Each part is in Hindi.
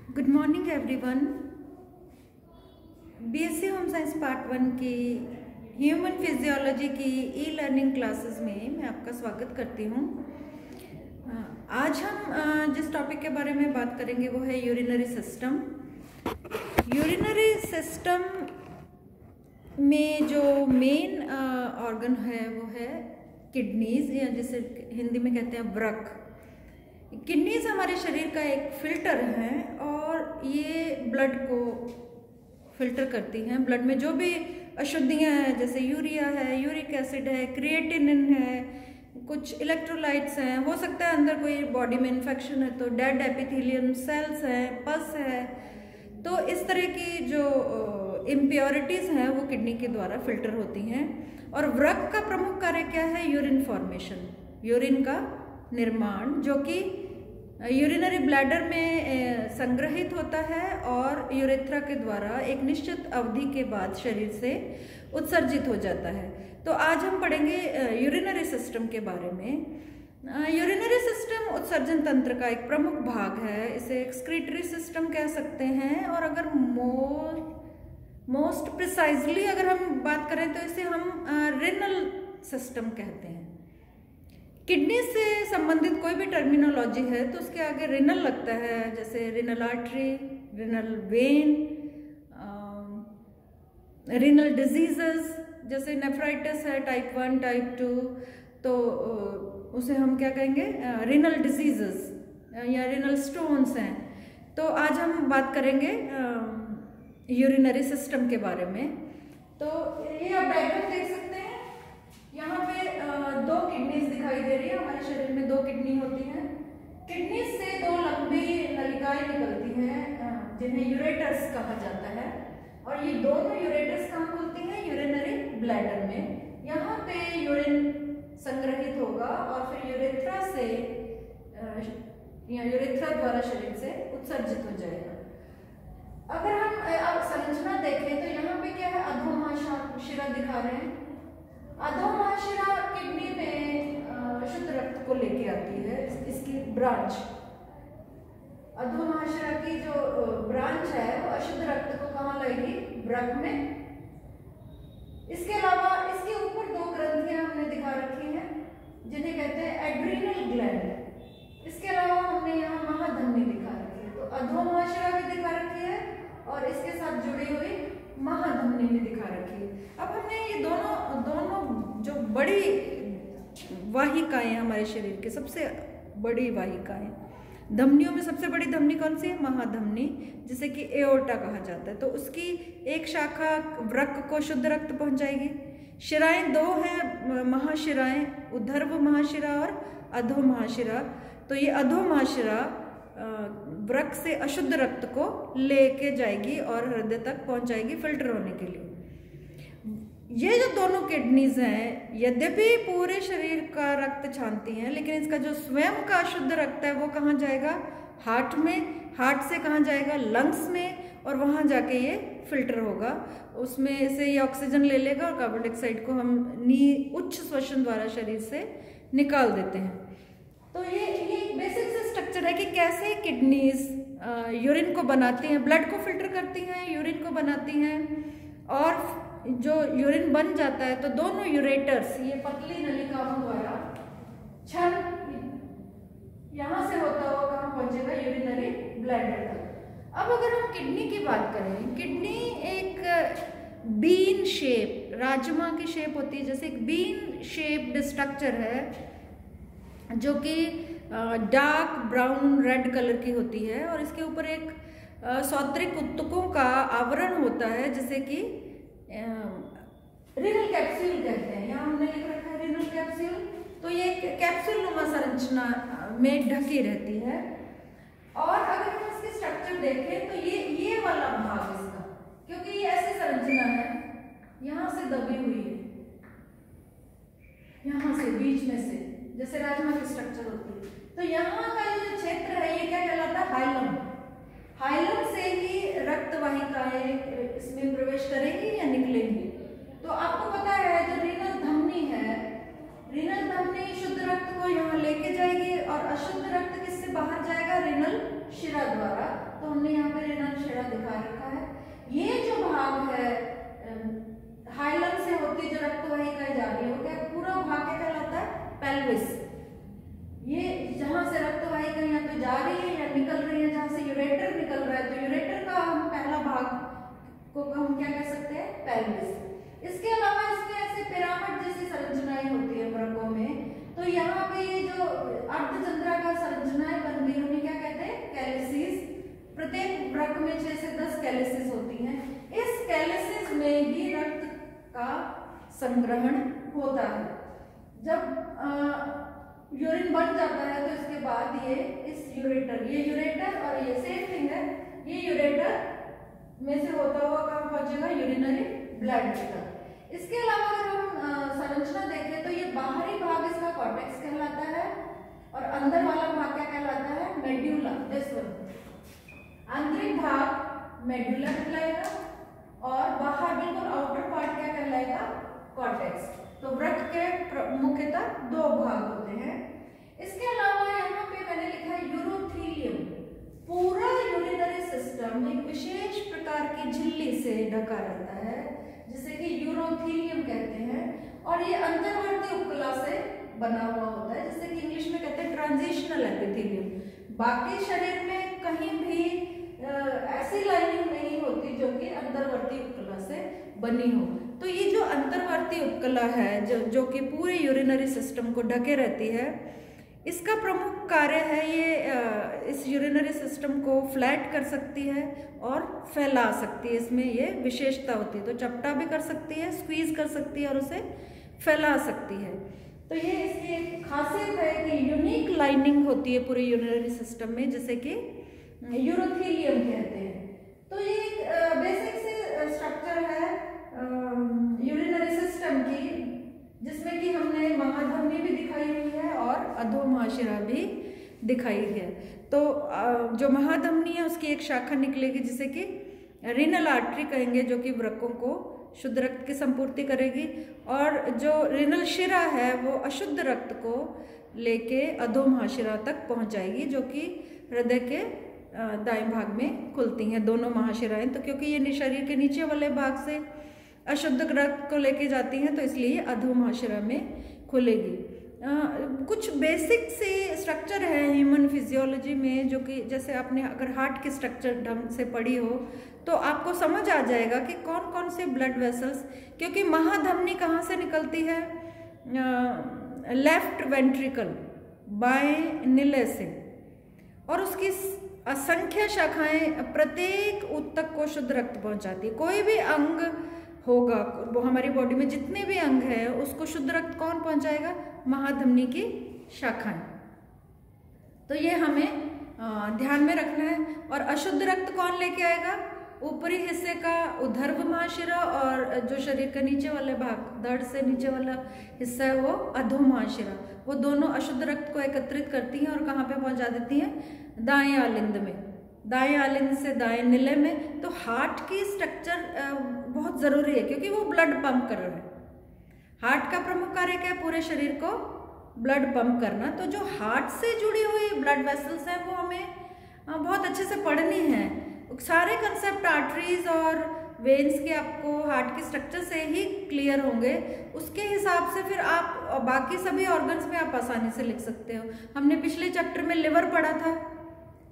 Good morning everyone. BSc home science part 1 की ह्यूमन फिजियोलॉजी की ई लर्निंग क्लासेस में मैं आपका स्वागत करती हूँ। आज हम जिस टॉपिक के बारे में बात करेंगे वो है यूरिनरी सिस्टम। यूरिनरी सिस्टम में जो मेन ऑर्गन है वो है किडनीज, या जिसे हिंदी में कहते हैं वृक्क। किडनीज हमारे शरीर का एक फिल्टर है और ये ब्लड को फिल्टर करती हैं। ब्लड में जो भी अशुद्धियाँ हैं, जैसे यूरिया है, यूरिक एसिड है, क्रिएटिनिन है, कुछ इलेक्ट्रोलाइट्स हैं, हो सकता है अंदर कोई बॉडी में इन्फेक्शन है तो डेड एपिथेलियम सेल्स हैं, पस है, तो इस तरह की जो इम्प्योरिटीज़ हैं वो किडनी के द्वारा फिल्टर होती हैं। और वृक्क का प्रमुख कार्य क्या है? यूरिन फॉर्मेशन, यूरिन का निर्माण, जो कि यूरिनरी ब्लैडर में संग्रहित होता है और यूरेथ्रा के द्वारा एक निश्चित अवधि के बाद शरीर से उत्सर्जित हो जाता है। तो आज हम पढ़ेंगे यूरिनरी सिस्टम के बारे में। यूरिनरी सिस्टम उत्सर्जन तंत्र का एक प्रमुख भाग है। इसे एक्सक्रीटरी सिस्टम कह सकते हैं, और अगर मोस्ट प्रिसाइजली अगर हम बात करें तो इसे हम रिनल सिस्टम कहते हैं। किडनी से संबंधित कोई भी टर्मिनोलॉजी है तो उसके आगे रिनल लगता है, जैसे renal artery, renal vein, renal diseases जैसे नेफ्राइटिस है टाइप 1, टाइप 2, तो उसे हम क्या कहेंगे? रिनल डिजीजेस या रिनल स्टोन्स हैं। तो आज हम बात करेंगे यूरिनरी सिस्टम के बारे में। तो ये आप डायग्राम देख सकते हैं, यहाँ पे दो किडनीज दिखाई दे रही है। हमारे शरीर में दो किडनी होती हैं। किडनी से दो लंबी नलिकाएं निकलती हैं जिन्हें यूरेटर्स कहा जाता है, और ये दोनों यूरेटर्स कहाँ खुलती हैं? यूरिनरी ब्लैडर में। यहाँ पे यूरिन संग्रहित होगा और फिर यूरेथ्रा से या यूरेथ्रा द्वारा शरीर से उत्सर्जित हो जाएगा। अगर हम संरचना देखें तो यहाँ पे क्या है? अधोमहाशिरा दिखा रहे हैं। अधोमहाशिरा किडनी में शुद्ध रक्त को लेके आती है, इसकी ब्रांच। अधोमहाशिरा की जो ब्रांच है वो अशुद्ध रक्त को कहाँ लाएगी? वृक्क में। इसके अलावा इसके ऊपर दो ग्रंथियां हमने दिखा रखी हैं जिन्हें कहते हैं एड्रीनल ग्लैंड। इसके अलावा हमने यहाँ महाधमनी दिखा रखी है। तो अधोमहाशिरा भी दिखा रखी है और इसके साथ जुड़ी हुई महाधमनी भी दिखा रखी है। अब हमने ये दोनों जो बड़ी वाहिकाएं हमारे शरीर की, सबसे बड़ी वाहिकाएं, धमनियों में सबसे बड़ी धमनी कौन सी है? महाधमनी, जिसे कि एओर्टा कहा जाता है। तो उसकी एक शाखा वृक्क को शुद्ध रक्त पहुंचाएगी। शिराएं दो हैं महाशिराएं, ऊर्ध्व महाशिरा और अधोमहाशिरा। तो ये अधोमहाशिरा वृक्क से अशुद्ध रक्त को लेके जाएगी और हृदय तक पहुंचाएगी फिल्टर होने के लिए। ये जो दोनों किडनीज हैं, यद्यपि पूरे शरीर का रक्त छानती हैं, लेकिन इसका जो स्वयं का अशुद्ध रक्त है वो कहाँ जाएगा? हार्ट में। हार्ट से कहाँ जाएगा? लंग्स में, और वहाँ जाके ये फिल्टर होगा। उसमें से ये ऑक्सीजन ले लेगा और कार्बन डाइऑक्साइड को हम उच्च श्वसन द्वारा शरीर से निकाल देते हैं। तो ये बेसिक से स्ट्रक्चर है कि कैसे किडनीज यूरिन को बनाती हैं, ब्लड को फिल्टर करती हैं, यूरिन को बनाती हैं, और जो यूरिन बन जाता है तो दोनों यूरेटर्स, ये पतली नलिकाओं द्वारा छन यहाँ से होता हुआ कहाँ पहुंचेगा? यूरिनरी ब्लैडर तक। अब अगर हम किडनी की बात करें, किडनी एक बीन शेप, राजमा की शेप होती है, जैसे एक बीन शेप्ड स्ट्रक्चर है जो कि डार्क ब्राउन रेड कलर की होती है, और इसके ऊपर एक सौत्रिक उत्तकों का आवरण होता है जिसे कि रिनल कैप्सूल कहते हैं। यहाँ हमने लिख रखा है रिनल कैप्सूल। तो ये कैप्सूल नुमा संरचना में ढकी रहती है। और अगर हम इसकी स्ट्रक्चर देखें तो ये वाला भाग इसका, क्योंकि ये ऐसी संरचना है, यहाँ से दबी हुई है, यहाँ से बीच में से, जैसे राजमा की स्ट्रक्चर होती है। तो यहाँ का ये जो क्षेत्र है ये क्या कहलाता है? हाइलम। हाइलम से ही रक्त वाहिकाएं इसमें प्रवेश करेंगी या निकलेंगी। तो आपको पता है जो रीनल धमनी है, रीनल धमनी शुद्ध रक्त को यहाँ लेके जाएगी और अशुद्ध रक्त किससे बाहर जाएगा? रीनल शिरा द्वारा। तो हमने यहाँ दिखा रखा है। ये जो भाग है हाइलम से होती जो रक्त वाहिका जा रही है वो क्या पूरा भाग क्या कहलाता है? पेल्विस। ये जहां से रक्त वाहिका या तो जा रही है या निकल रही है, जहां से यूरेटर निकल रहा है, तो यूरेटर का हम पहला भाग को हम क्या कह सकते हैं? पेल्विस। इसके अलावा इसमें ऐसे पिरामिड जैसी संरचनाएं होती है वृक्कों में, तो यहाँ पे ये जो अर्धचंद्राकार संरचनाएं बन गई उन्हें क्या कहते हैं? कैलिसिस। प्रत्येक वृक्क में 6 से 10 कैलिसिस होती हैं। इस कैलिसिस में ही रक्त का संग्रहण होता है। जब यूरिन बन जाता है तो इसके बाद ये इस यूरेटर, ये यूरेटर और ये सेम थिंग है, ये यूरेटर में से होता हुआ कहाँ पहुंचेगा? यूरिनरी ब्लड तक। इसके अलावा अगर हम संरचना देखें तो ये बाहरी भाग इसका कॉर्टेक्स कहलाता है और अंदर वाला भाग क्या कहलाता है? मेड्यूला। दिस वन आंतरिक भाग मेड्यूला कहलाएगा और बाहर बिल्कुल आउटर पार्ट क्या कहलाएगा? कॉर्टेक्स। तो वृक्क के मुख्यतः 2 भाग होते हैं। इसके अलावा यहाँ पे मैंने लिखा है यूरोथीलियम। पूरा यूरिनरी सिस्टम एक विशेष प्रकार की झिल्ली से ढका रहता है जिसे कि यूरोथीलियम कहते हैं और ये अंतर्वर्ती उपकला से बना हुआ होता है जिसे कि इंग्लिश में कहते हैं ट्रांजिशनल एपिथेलियम। बाकी शरीर में कहीं भी ऐसी लाइनिंग नहीं होती जो कि अंतर्वर्ती उपकला से बनी हो। तो ये जो अंतर्वर्ती उपकला है जो कि पूरे यूरिनरी सिस्टम को ढके रहती है, इसका प्रमुख कार्य है ये इस यूरिनरी सिस्टम को फ्लैट कर सकती है और फैला सकती है। इसमें ये विशेषता होती है, तो चपटा भी कर सकती है, स्क्वीज कर सकती है और उसे फैला सकती है। तो ये इसकी एक खासियत है कि यूनिक लाइनिंग होती है पूरे यूरिनरी सिस्टम में जिसे कि यूरोथीलियम कहते हैं। तो ये एक बेसिक सी स्ट्रक्चर है यूरिनरी सिस्टम की जिसमें कि हमने महाधमनी भी दिखाई हुई है और अधोमहाशिरा भी दिखाई है। तो जो महाधमनी है उसकी एक शाखा निकलेगी जिसे कि रीनल आर्टरी कहेंगे जो कि वृक्कों को शुद्ध रक्त की संपूर्ति करेगी और जो रीनल शिरा है वो अशुद्ध रक्त को लेके अधोमहाशिरा तक पहुंचाएगी जो कि हृदय के दाएं भाग में खुलती हैं दोनों महाशिराएं। तो क्योंकि ये शरीर के नीचे वाले भाग से अशुद्ध रक्त को लेके जाती हैं तो इसलिए ये अधोमहाशिरा में खुलेगी। कुछ बेसिक से स्ट्रक्चर है ह्यूमन फिजियोलॉजी में जो कि जैसे आपने अगर हार्ट की स्ट्रक्चर ढंग से पढ़ी हो तो आपको समझ आ जाएगा कि कौन कौन से ब्लड वेसल्स, क्योंकि महाधमनी कहाँ से निकलती है? लेफ्ट वेंट्रिकल बाएं निले से और उसकी असंख्य शाखाएं प्रत्येक ऊतक को शुद्ध रक्त पहुंचाती है। कोई भी अंग होगा वो हमारी बॉडी में जितने भी अंग हैं उसको शुद्ध रक्त कौन पहुंचाएगा? महाधमनी की शाखाएं। तो ये हमें ध्यान में रखना है। और अशुद्ध रक्त कौन लेके आएगा? ऊपरी हिस्से का ऊर्ध्व महाशिरा और जो शरीर का नीचे वाले भाग धड़ से नीचे वाला हिस्सा है वो अधोमहाशिरा, वो दोनों अशुद्ध रक्त को एकत्रित करती हैं और कहाँ पे पहुंचा देती हैं? दाएं आलिंद में, दाएं आलिंद से दाएं निले में। तो हार्ट की स्ट्रक्चर बहुत जरूरी है क्योंकि वो ब्लड पंप कर रहा है। हार्ट का प्रमुख कार्य क्या है? पूरे शरीर को ब्लड पंप करना। तो जो हार्ट से जुड़ी हुई ब्लड वेसल्स हैं वो हमें बहुत अच्छे से पढ़नी है। सारे कंसेप्ट आर्टरीज और वेन्स के आपको हार्ट के स्ट्रक्चर से ही क्लियर होंगे, उसके हिसाब से फिर आप बाकी सभी ऑर्गन्स में आप आसानी से लिख सकते हो। हमने पिछले चैप्टर में लिवर पढ़ा था,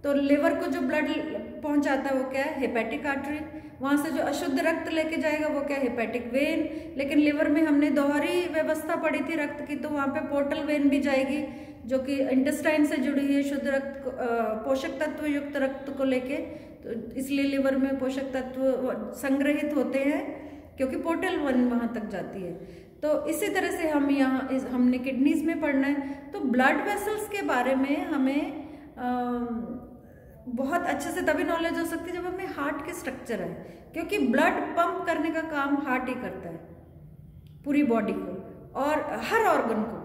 तो लिवर को जो ब्लड पहुंचाता है वो क्या है? Hepatic artery. वहाँ से जो अशुद्ध रक्त लेके जाएगा वो क्या है? Hepatic when. लेकिन लिवर में हमने दोहरी व्यवस्था पढ़ी थी रक्त की, तो वहाँ पे पोर्टल वेन भी जाएगी जो कि इंटेस्टाइन से जुड़ी है शुद्ध रक्त पोषक तत्व युक्त रक्त को लेके। तो इसलिए लिवर में पोषक तत्व संग्रहित होते हैं क्योंकि पोर्टल वन वहाँ तक जाती है। तो इसी तरह से हम यहाँ हमने किडनीज में पढ़ना है। तो ब्लड वेसल्स के बारे में हमें बहुत अच्छे से तभी नॉलेज हो सकती है जब हमें हार्ट के स्ट्रक्चर है, क्योंकि ब्लड पंप करने का काम हार्ट ही करता है पूरी बॉडी को और हर ऑर्गन को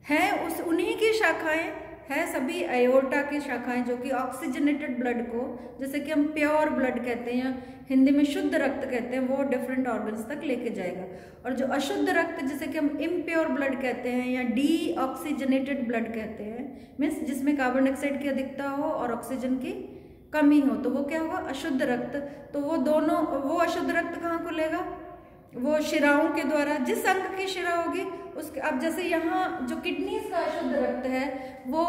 है। उस उन्हीं की शाखाएं है सभी एओर्टा की शाखाएं जो कि ऑक्सीजनेटेड ब्लड को, जैसे कि हम प्योर ब्लड कहते हैं या हिंदी में शुद्ध रक्त कहते हैं, वो डिफरेंट ऑर्गन्स तक लेके जाएगा। और जो अशुद्ध रक्त जिसे कि हम इम्प्योर ब्लड कहते हैं या डी ऑक्सीजनेटेड ब्लड कहते हैं, मीन्स जिसमें कार्बन डाइऑक्साइड की अधिकता हो और ऑक्सीजन की कमी हो तो वो क्या होगा, अशुद्ध रक्त। तो वो अशुद्ध रक्त कहाँ खुलेगा, वो शिराओं के द्वारा, जिस अंग की शिरा होगी उसके। अब जैसे यहाँ जो किडनीज का अशुद्ध रक्त है वो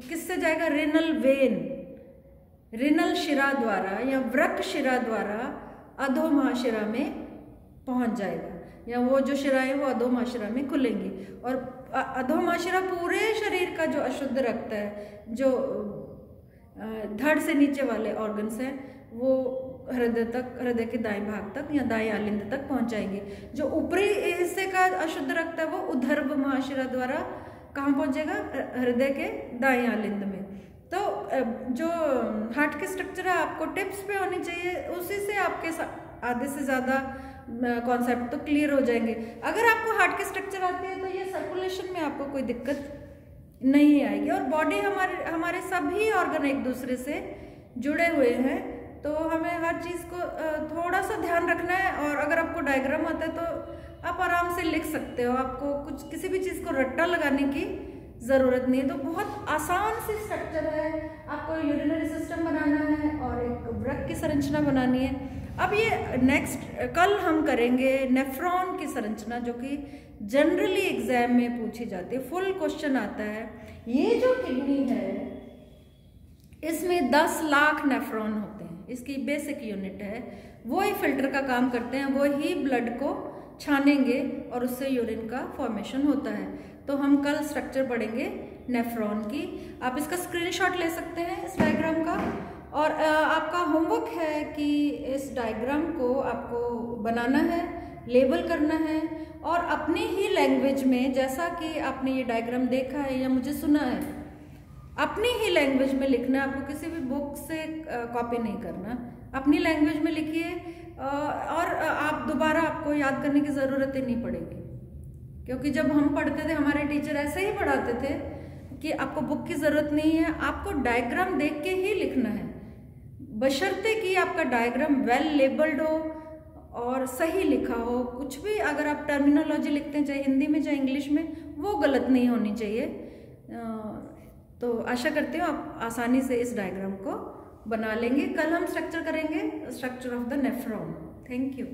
किससे जाएगा, रेनल वेन, रेनल शिरा द्वारा या वृक्क शिरा द्वारा अधोमहाशिरा में पहुंच जाएगा, या वो जो शिराएं वो अधोमहाशिरा में खुलेंगी। और अधोमहाशिरा पूरे शरीर का जो अशुद्ध रक्त है, जो धड़ से नीचे वाले ऑर्गन्स हैं, वो हृदय तक, हृदय के दाएं भाग तक या दाएं आलिंद तक पहुंचाएंगे। जो ऊपरी हिस्से का अशुद्ध रक्त है वो उधर्व महाशिरा द्वारा कहाँ पहुंचेगा, हृदय के दाएं आलिंद में। तो जो हार्ट के स्ट्रक्चर है आपको टिप्स पे होनी चाहिए, उसी से आपके आधे से ज़्यादा कॉन्सेप्ट तो क्लियर हो जाएंगे। अगर आपको हार्ट के स्ट्रक्चर आते हैं तो ये सर्कुलेशन में आपको कोई दिक्कत नहीं आएगी। और बॉडी हमारे सभी ऑर्गन एक दूसरे से जुड़े हुए हैं, तो हमें हर चीज़ को थोड़ा सा ध्यान रखना है। और अगर आपको डायग्राम आता है तो आप आराम से लिख सकते हो, आपको किसी भी चीज़ को रट्टा लगाने की ज़रूरत नहीं है। तो बहुत आसान सी स्ट्रक्चर है, आपको यूरिनरी सिस्टम बनाना है और एक वृक्क की संरचना बनानी है। अब ये नेक्स्ट कल हम करेंगे नेफ्रॉन की संरचना, जो कि जनरली एग्जाम में पूछी जाती है, फुल क्वेश्चन आता है। ये जो किडनी है इसमें 10 लाख नेफ्रॉन होते हैं, इसकी बेसिक यूनिट है। वो ही फिल्टर का काम करते हैं, वो ही ब्लड को छानेंगे और उससे यूरिन का फॉर्मेशन होता है। तो हम कल स्ट्रक्चर पढ़ेंगे नेफ्रॉन की। आप इसका स्क्रीनशॉट ले सकते हैं इस डायग्राम का। और आपका होमवर्क है कि इस डायग्राम को आपको बनाना है, लेबल करना है और अपनी ही लैंग्वेज में, जैसा कि आपने ये डायग्राम देखा है या मुझे सुना है, अपनी ही लैंग्वेज में लिखना है। आपको किसी भी बुक से कॉपी नहीं करना, अपनी लैंग्वेज में लिखिए। और आप दोबारा आपको याद करने की ज़रूरत ही नहीं पड़ेगी, क्योंकि जब हम पढ़ते थे हमारे टीचर ऐसे ही पढ़ाते थे कि आपको बुक की ज़रूरत नहीं है, आपको डायग्राम देख के ही लिखना है, बशर्ते कि आपका डायग्राम वेल लेबल्ड हो और सही लिखा हो। कुछ भी अगर आप टर्मिनोलॉजी लिखते हैं, चाहे हिंदी में चाहे इंग्लिश में, वो गलत नहीं होनी चाहिए। तो आशा करती हूँ आप आसानी से इस डायग्राम को बना लेंगे। कल हम स्ट्रक्चर करेंगे, structure of the nephron. Thank you.